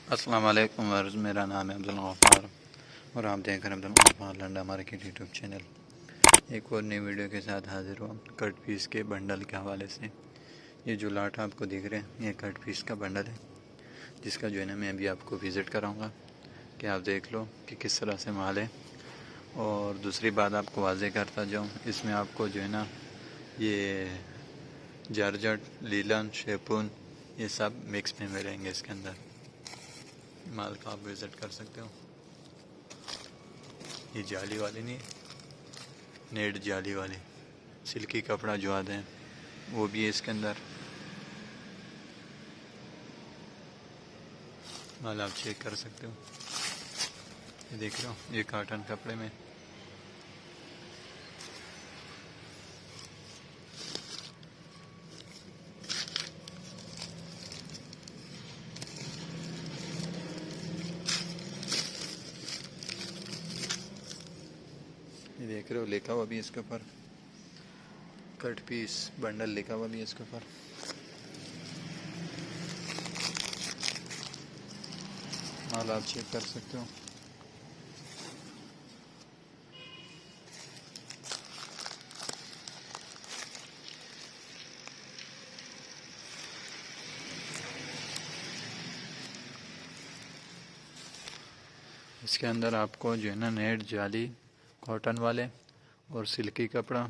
अस्सलाम वालेकुम वर्ज़, मेरा नाम है अब्दुल गफ़ार और आप देख रहे हैं Abdul Gaffar Landa market YouTube channel. एक और नई वीडियो के साथ हाज़िर हुआ कट पीस के बंडल के हवाले से। ये जो लाट आपको दिख रहे हैं ये कट पीस का बंडल है, जिसका जो है ना मैं अभी आपको विज़िट कराऊंगा कि आप देख लो कि किस तरह से माल है। और दूसरी बात आपको वाज़े करता जाऊँ, इसमें आपको जो है ना ये जॉर्जेट, लीलन, शेपून ये सब मिक्स में मिलेंगे इसके अंदर। माल का आप विज़िट कर सकते हो। ये जाली वाली नहीं, नेट जाली वाली सिल्की कपड़ा जो आते हैं वो भी है इसके अंदर। माल आप चेक कर सकते हो। ये देख रहे हो, ये कॉटन कपड़े में। ये देख रहे हो, लिखा हुआ भी इसके ऊपर कट पीस बंडल लिखा हुआ भी इसके ऊपर। माल आप चेक कर सकते हो। इसके अंदर आपको जो है ना नेट, जाली, कॉटन वाले और सिल्की कपड़ा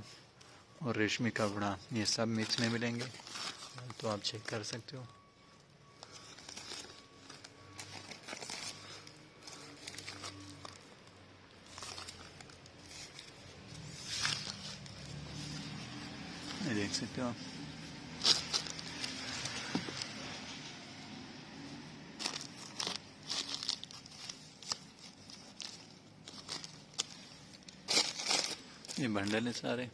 और रेशमी कपड़ा ये सब मिक्स में मिलेंगे, तो आप चेक कर सकते हो। ये देख सकते हो आप। ये बंडल है सारे,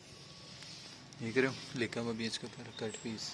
देख रहे हो, लिखा हुआ भी इसके ऊपर कट पीस।